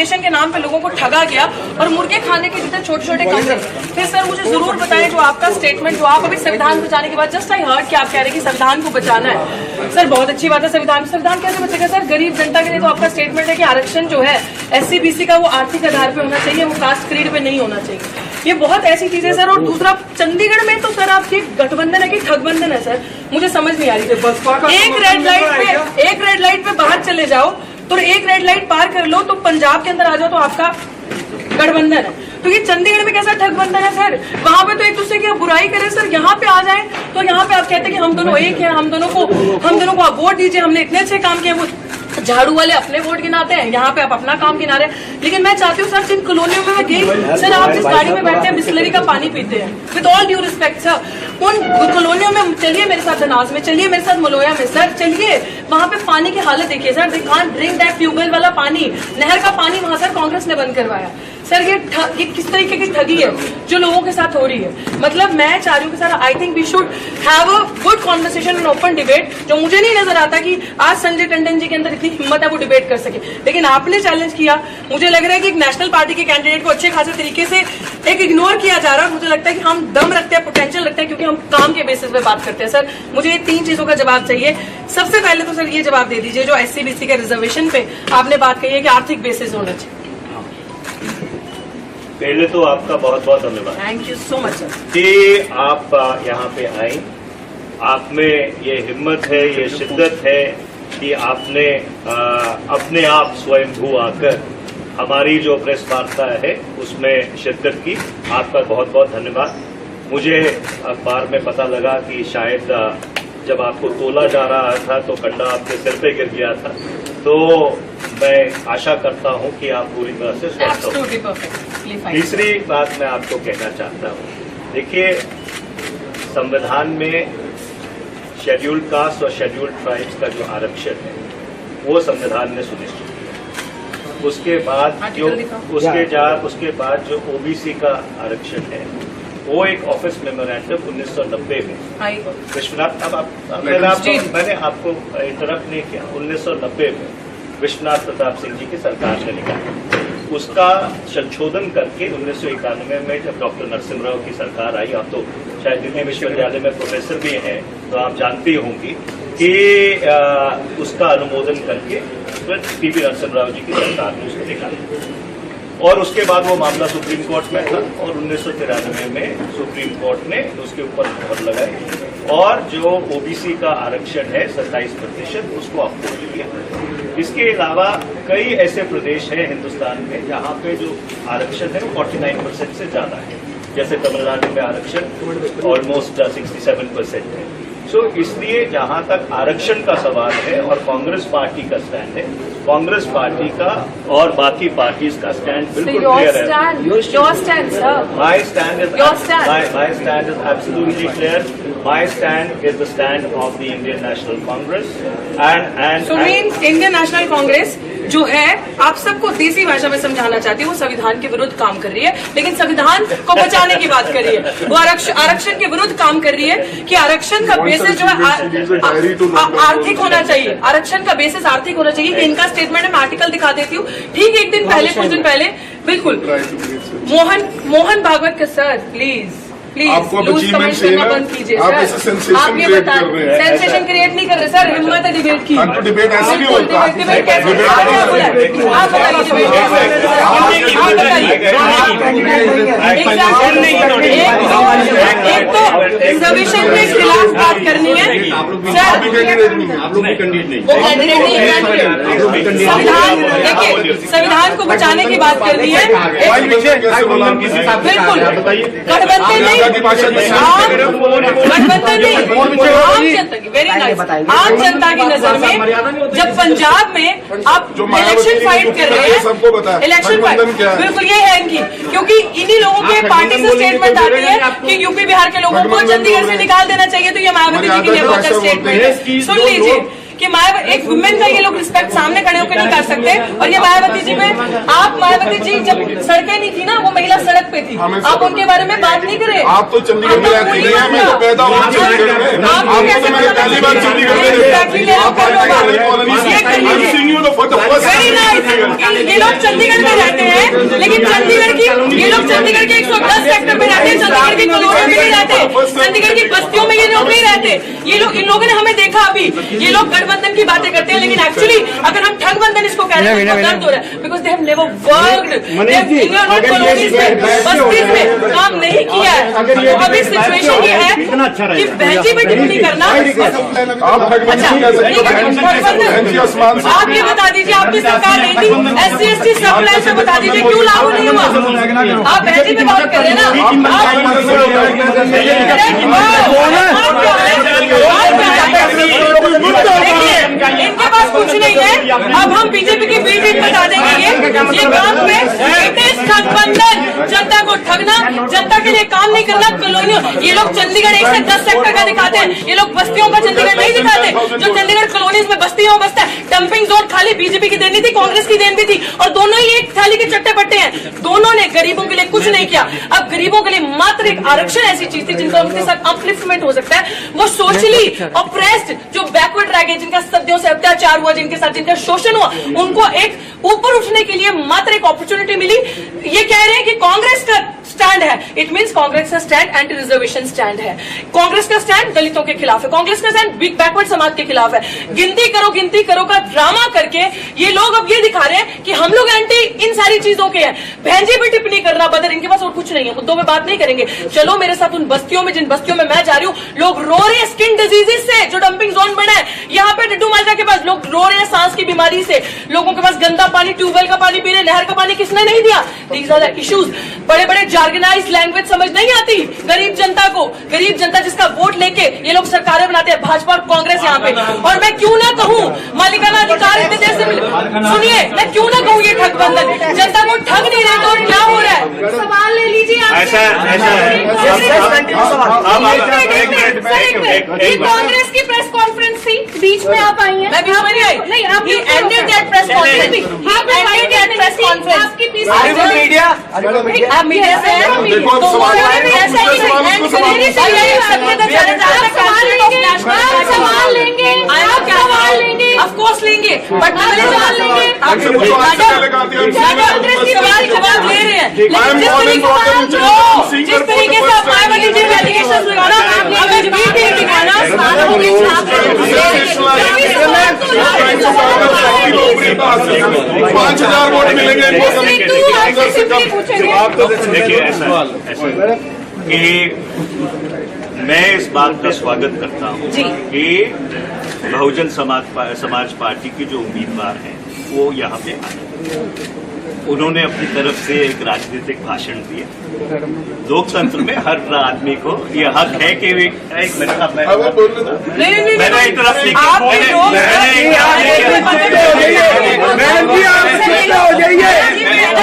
के नाम पे लोगों को ठगा गया और मुर्गे खाने के जितने छोटे छोटे कमरे। फिर सर मुझे जरूर बताएं जो आपका स्टेटमेंट जो आप अभी संविधान बचाने के बाद जस्ट आई हर्ड कि आप कह रहे हैं कि संविधान को बचाना है। सर बहुत अच्छी बात है, संविधान कैसे बचेगा सर? गरीब जनता के लिए तो आपका स्टेटमेंट है कि आरक्षण जो है SC-BC का वो आर्थिक आधार पे होना चाहिए, वो कास्ट क्रीड पे नहीं होना चाहिए। ये बहुत ऐसी चीजें सर। और दूसरा चंडीगढ़ में तो सर आपकी गठबंधन है कि ठगबंधन है सर, मुझे समझ नहीं आ रही थी। एक रेड लाइट पे बाहर चले जाओ तो एक रेड लाइट पार कर लो तो पंजाब के अंदर आ जाओ तो आपका गठबंधन है। तो ये चंडीगढ़ में कैसा ठगबंधन है सर? वहां पे तो एक दूसरे की आप बुराई करें सर, यहाँ पे आ जाए तो यहाँ पे आप कहते हैं कि हम दोनों एक हैं, हम दोनों को आप वोट दीजिए, हमने इतने अच्छे काम किए। वो झाड़ू वाले अपने वोट गिनाते हैं, यहाँ पे आप अपना काम गिना रहे हैं। लेकिन मैं चाहती हूँ सर, जिन कॉलोनियों में मैं गई सर, आप जिस गाड़ी में बैठते हैं बिस्लरी का पानी पीते हैं, with all due respect sir, उन कॉलोनियों में चलिए मेरे साथ धनास में, चलिए मेरे साथ मलोया में सर, चलिए वहाँ पे पानी की हालत देखिए sir. They can't drink that tubewell वाला पानी, नहर का पानी वहाँ सर कांग्रेस ने बंद करवाया। सर ये किस तरीके की ठगी है जो लोगों के साथ हो रही है? मतलब मैं चाह रही हूँ कि sir I think we should have a good conversation and open debate. जो मुझे नहीं नजर आता कि आज संजय टंडन जी के अंदर इतनी हिम्मत है वो डिबेट कर सके, लेकिन आपने चैलेंज किया। मुझे लग रहा है कि एक नेशनल पार्टी के कैंडिडेट को अच्छे खासे तरीके से एक इग्नोर किया जा रहा है। मुझे लगता है कि हम दम रखते हैं, पोटेंशियल रखते हैं, क्योंकि हम काम के बेसिस पे बात करते हैं। सर मुझे ये 3 चीजों का जवाब चाहिए। सबसे पहले तो सर ये जवाब दे दीजिए, जो SC-BC के रिजर्वेशन पे आपने बात कही है कि आर्थिक बेसिस होना चाहिए। पहले तो आपका बहुत बहुत धन्यवाद, thank you so much sir, कि आप यहाँ पे आए। आप में ये हिम्मत है, ये शिद्दत है कि आपने अपने आप स्वयंभू आकर हमारी जो प्रेस वार्ता है उसमें शिरकत की। आपका बहुत बहुत धन्यवाद। मुझे अखबार में पता लगा कि शायद जब आपको तोला जा रहा था तो कंडा आपके सिर पे गिर गया था, तो मैं आशा करता हूं कि आप पूरी तरह से स्वस्थ हो। तीसरी बात मैं आपको कहना चाहता हूं, देखिए संविधान में शेड्यूल्ड कास्ट और शेड्यूल्ड ट्राइब्स का जो आरक्षण है वो संविधान में सुनिश्चित किया। उसके बाद जो OBC का आरक्षण है वो एक ऑफिस मेमोरेंडम 1990 में विश्वनाथ, मैंने आपको इंटरप्ट नहीं किया, 1990 में विश्वनाथ प्रताप सिंह जी की सरकार ने निकाला। उसका संशोधन करके 1991 में जब डॉक्टर नरसिम्हा राव की सरकार आई, आप तो शायद दिल्ली विश्वविद्यालय में प्रोफेसर भी हैं तो आप जानती होंगी कि उसका अनुमोदन करके PV नरसिम्हा राव जी की सरकार ने उसको निकाला। और उसके बाद वो मामला सुप्रीम कोर्ट में था और 1993 में सुप्रीम कोर्ट ने उसके ऊपर मोहर लगाई और जो OBC का आरक्षण है 27% उसको अप्रूव किया। इसके अलावा कई ऐसे प्रदेश हैं हिंदुस्तान में जहां पे जो आरक्षण है वो 49% से ज्यादा है, जैसे तमिलनाडु में आरक्षण ऑलमोस्ट 67% है। सो इसलिए जहां तक आरक्षण का सवाल है और कांग्रेस पार्टी का स्टैंड है, कांग्रेस पार्टी का और बाकी पार्टीज का स्टैंड बिल्कुल क्लियर है। My stand is absolutely clear. My stand is the stand of the Indian national Congress and Indian national Congress जो है, आप सबको देसी भाषा में समझाना चाहती है, वो संविधान के विरुद्ध काम कर रही है, लेकिन संविधान को बचाने की बात कर रही है। वो आरक्षण के विरुद्ध काम कर रही है कि आरक्षण का बेसिस जो है आर्थिक होना चाहिए, आरक्षण का बेसिस आर्थिक होना चाहिए। इनका स्टेटमेंट है, मैं आर्टिकल दिखा देती हूँ। ठीक एक दिन पहले, कुछ दिन पहले, बिल्कुल मोहन भागवत का सर प्लीज लूज कमेंट करना बंद कीजिए सर। आप ये बता, सेंसेशन क्रिएट नहीं कर रहे सर, हिम्मत है डिबेट की। डिबेट ऐसे भी होता है। डिबेट कैसे? आप बताइए, एक तो रिजर्वेशन के खिलाफ बात करनी है सर, वो कैंडिडेट नहीं, देखिए संविधान को बचाने की बात करनी है। बिल्कुल गठबंधन नहीं, गठबंधन नहीं, आम जनता की, वेरी नाइस, आम जनता की नजर में जब पंजाब में आप इलेक्शन फाइट कर रहे हैं, इलेक्शन फाइट बिल्कुल ये है इनकी, क्योंकि इन्हीं लोगों के पार्टी से स्टेटमेंट आती है कि यूपी बिहार के लोगों को चंडीगढ़ से निकाल देना चाहिए। तो ये मायावती जी की नेपोटिज्म स्टेटमेंट है। सुन लीजिए कि एक वुमेन का ये लोग रिस्पेक्ट सामने खड़े होकर नहीं कर सकते, और ये मायावती जी पे, आप मायावती जी जब सड़कें नहीं थी ना, वो महिला महिला सड़क पे थी, आप उनके बारे में बात नहीं करें। आप तो चंडीगढ़ में रहती नहीं है, मैं तो पैदा हुआ चंडीगढ़ में। आपको तो मैंने पहली बार चंडीगढ़ में देखा। ये लोग चंडीगढ़ में रहते हैं, लेकिन ये लोग चंडीगढ़ के 110 सेक्टर में रहते हैं, चंडीगढ़ की कॉलोनियों में नहीं रहते, चंडीगढ़ की बस्तियों में ये लोग नहीं रहते। ये लोग, इन लोगों ने हमें देखा अभी, ये लोग गठबंधन की बातें करते हैं, लेकिन एक्चुअली अगर हम ठगबंधन इसको कह रहे हैं तो दर्द हो रहा है, because they have never worked, colonies में, बस्तीज में काम नहीं किया है। अभी सिचुएशन ये है कि बहजी पे टिप्पणी करना। आप ये बता दीजिए, आपकी सरकार नहीं थी, SC/ST सप्लाई से बता दीजिए क्यों लागू नहीं हुआ? आप बहजी पे बात कर रहे हैं ना, इनके पास कुछ नहीं है। अब हम बीजेपी की बी टीम बता देंगे ये काम में गठबंधन, जनता को ठगना, जनता के लिए काम नहीं करना, कॉलोनियों। ये लोग चंडीगढ़ 1 से 10 सेक्टर का दिखाते हैं, ये लोग बस्तियों का चंडीगढ़ नहीं दिखाते। जो चंडीगढ़ कॉलोनीज में बस्तियों बसता है, डंपिंग जोन खाली बीजेपी की देनी थी, कांग्रेस की देनी थी, और दोनों ही एक थाली के चट्टे पट्टे हैं। दोनों ने गरीबों के लिए कुछ नहीं किया। अब गरीबों के लिए मात्र एक आरक्षण ऐसी चीज थी जिनका उनके साथ अपलिफ्टमेंट हो सकता है। वो सोशली ऑप्रेस्ड, जो बैकवर्ड रह गए, जिनका सदियों से अत्याचार हुआ, जिनके साथ जिनका शोषण हुआ, उनको एक ऊपर उठने के लिए मात्र एक अपॉर्चुनिटी मिली। ये कह रहे हैं कि कांग्रेस का स्टैंड है, इट मींस कांग्रेस का स्टैंड एंटी रिजर्वेशन स्टैंड है, कांग्रेस का स्टैंड दलितों के खिलाफ है, कांग्रेस का स्टैंड बैकवर्ड समाज के खिलाफ है। गिनती करो का ड्रामा करके ये लोग अब ये दिखा रहे हैं कि हम लोग एंटी इन सारी चीजों के हैं। बहनजी पे टिप्पणी करना बदर, इनके पास और कुछ नहीं है, मुद्दों में बात नहीं करेंगे। चलो मेरे साथ उन बस्तियों में, जिन बस्तियों में मैं जा रही हूँ, लोग रो रहे हैं स्किन डिजीजेस से, जो डंपिंग जोन बना है। यहाँ पे डड्डू माजरा के पास लोग रो रहे हैं सांस की बीमारी से, लोगों के पास गंदा पानी, ट्यूबवेल का पानी पी रहे, नहर का पानी किसने नहीं दिया। These are the issues. बड़े बड़े जार्गनाइज लैंग्वेज समझ नहीं आती गरीब जनता को, गरीब जनता जिसका वोट लेके ये लोग सरकारें बनाते हैं, भाजपा और कांग्रेस यहाँ पे। और मैं क्यों ना कहूँ मालिकाना अधिकार इतने देर से मिले, सुनिए, मैं क्यों ना कहूँ ये ठगबंधन, जनता को ठग नहीं रहे तो और क्या हो रहा है? सवाल ले लीजिए आप। ऐसा कांग्रेस की प्रेस कॉन्फ्रेंस थी, बीच में आप आई हैं। मैं बीच में नहीं आई, नहीं आप एंडेड दैट प्रेस कॉन्फ्रेंस, आपकी पीस मीडिया, आप मीडिया से हैं, सवाल लेंगे, ऑफकोर्स लेंगे, बट सवाल लेंगे, जवाब ले रहे हैं, लेकिन जिस तरीके से आप मायावती जी पे एलिगेशन लगाना, हमें भी दिखाना, 5,000 वोट मिलेंगे। जवाब तो देखिए ऐसा कि मैं इस बात का स्वागत करता हूँ कि बहुजन समाज पार्टी की जो उम्मीदवार हैं वो यहाँ पे आए, उन्होंने अपनी तरफ से एक राजनीतिक भाषण दिया। लोकतंत्र में हर आदमी को ये हक है कि एक मिनट मैंने इंटरप्ट नहीं किया, मैडम जी आप चुपता हो जाइए,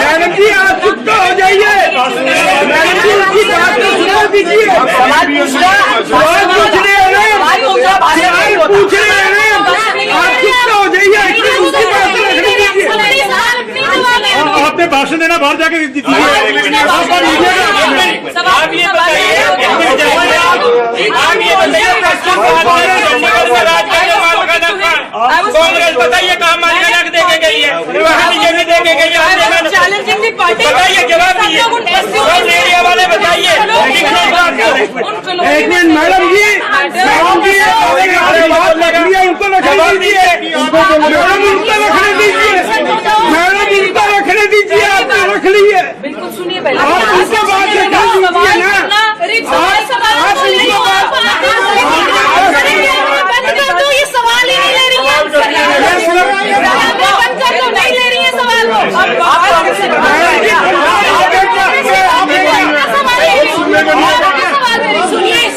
मैडम जी आप चुपता हो जाइए, मैडम जी उसकी बात तो सुना दीजिए। सवाल पूछ रहे हैं, पूछ रहे हैं, आप चुपता हो जाइए, उसकी बात तो रखने दीजिए। आपने भाषण देना बाहर जाके दीजिए। कांग्रेस बताइए कहाँ मालिकाना देके गई है, वहाँ बीजेपी देके गई है, बताइए जवाब दीजिए, एरिया वाले बताइए। एक मिनट मैडम जी, बात लग रही है, उनको रखने दीजिए, मैडम उनको रखने दीजिए, मैडम उनको रखने दीजिए, आपने रख ली है। बिल्कुल सुनिए, पहले आप उनसे बात रखने दीजिए ना, आप उनको तो ये सवाल ही नहीं ले रही है, नहीं ले रही है सवाल।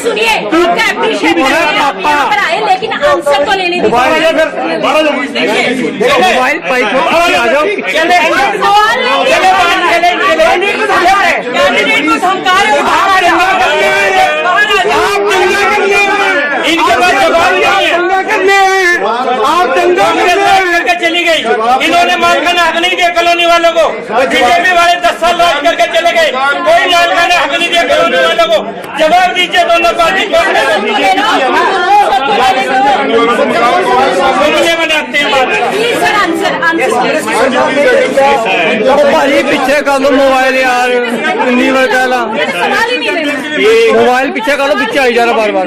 सुनिए, आपका एप्रिशिएट पर आए, लेकिन आंसर तो लेने दीजिए। कैंडिडेट को धमका रहे हो, इनके पास जवाब नहीं है, आप दंगा करके चली गई। इन्होंने मालिकाना हक नहीं दिया कॉलोनी वालों को, बीजेपी वाले 10 साल राज करके चले गए, करवाने वालों को जवाब दीजिए। दोनों पार्टी को बनाते हैं भाई पीछे कर लो मोबाइल यार, मोबाइल पीछे कर लो, पीछे आई जा रहा बार बार।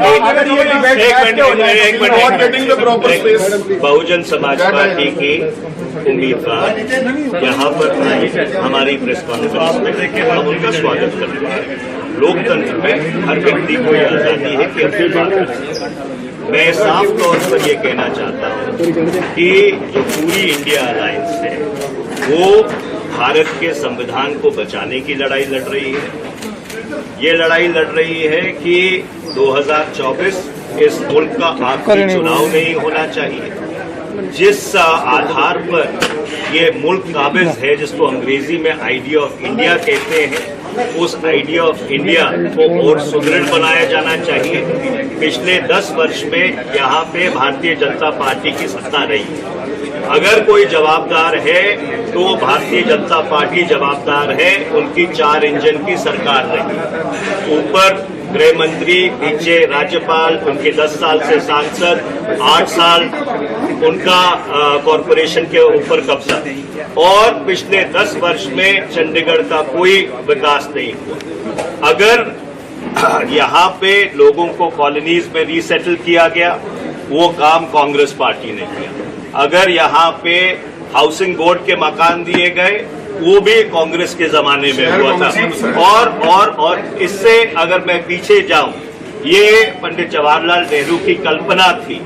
बहुजन समाज पार्टी की उम्मीदवार यहाँ पर आई, हमारी प्रेस कॉन्फ्रेंस में हम उनका स्वागत करते हैं। लोकतंत्र में हर व्यक्ति को ये आजादी है कि अपनी बात रखे। मैं साफ तौर पर ये कहना चाहता हूँ कि जो पूरी इंडिया अलायंस है वो भारत के संविधान को बचाने की लड़ाई लड़ रही है। ये लड़ाई लड़ रही है कि 2024 इस मुल्क का आखिरी चुनाव नहीं होना चाहिए। जिस आधार पर ये मुल्क काबिज है, जिसको अंग्रेजी में आइडिया ऑफ इंडिया कहते हैं, उस आइडिया ऑफ इंडिया को और सुदृढ़ बनाया जाना चाहिए। पिछले 10 वर्ष में यहाँ पे भारतीय जनता पार्टी की सत्ता रही है। अगर कोई जवाबदार है तो भारतीय जनता पार्टी जवाबदार है। उनकी 4 इंजन की सरकार रही, ऊपर गृह मंत्री, नीचे राज्यपाल, उनके 10 साल से सांसद, 8 साल उनका कॉरपोरेशन के ऊपर कब्जा, और पिछले 10 वर्ष में चंडीगढ़ का कोई विकास नहीं हुआ। अगर यहाँ पे लोगों को कॉलोनीज में रीसेटल किया गया, वो काम कांग्रेस पार्टी ने किया। अगर यहाँ पे हाउसिंग बोर्ड के मकान दिए गए, वो भी कांग्रेस के जमाने में हुआ था। और इससे अगर मैं पीछे जाऊं, ये पंडित जवाहरलाल नेहरू की कल्पना थी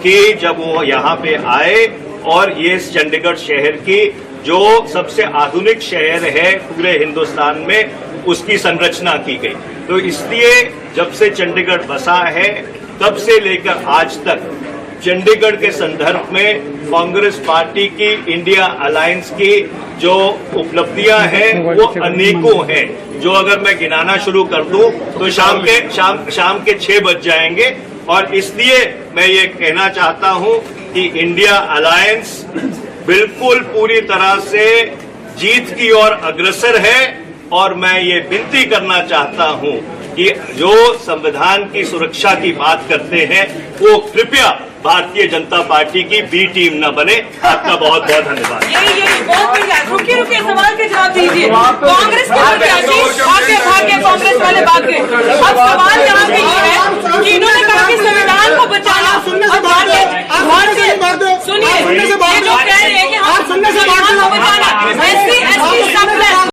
कि जब वो यहाँ पे आए और ये चंडीगढ़ शहर की जो सबसे आधुनिक शहर है पूरे हिंदुस्तान में, उसकी संरचना की गई। तो इसलिए जब से चंडीगढ़ बसा है तब से लेकर आज तक चंडीगढ़ के संदर्भ में कांग्रेस पार्टी की इंडिया अलायंस की जो उपलब्धियां हैं वो अनेकों हैं, जो अगर मैं गिनाना शुरू कर दूं तो शाम के 6 बज जाएंगे। और इसलिए मैं ये कहना चाहता हूं कि इंडिया अलायंस बिल्कुल पूरी तरह से जीत की ओर अग्रसर है। और मैं ये विनती करना चाहता हूं कि जो संविधान की सुरक्षा की बात करते हैं वो कृपया भारतीय जनता पार्टी की बी टीम न बने। आपका बहुत बहुत धन्यवाद। यही बहुत बढ़िया। रुकिए सवाल के जवाब दीजिए। कांग्रेस के भाग्य कांग्रेस वाले भाग गए। अब सवाल यहाँ पे ये है कि इन्होंने कहा कि संविधान को बचाना, सुनिए, ये जो कह रहे हैं कि हम संविधान को बचाना, SC ST सब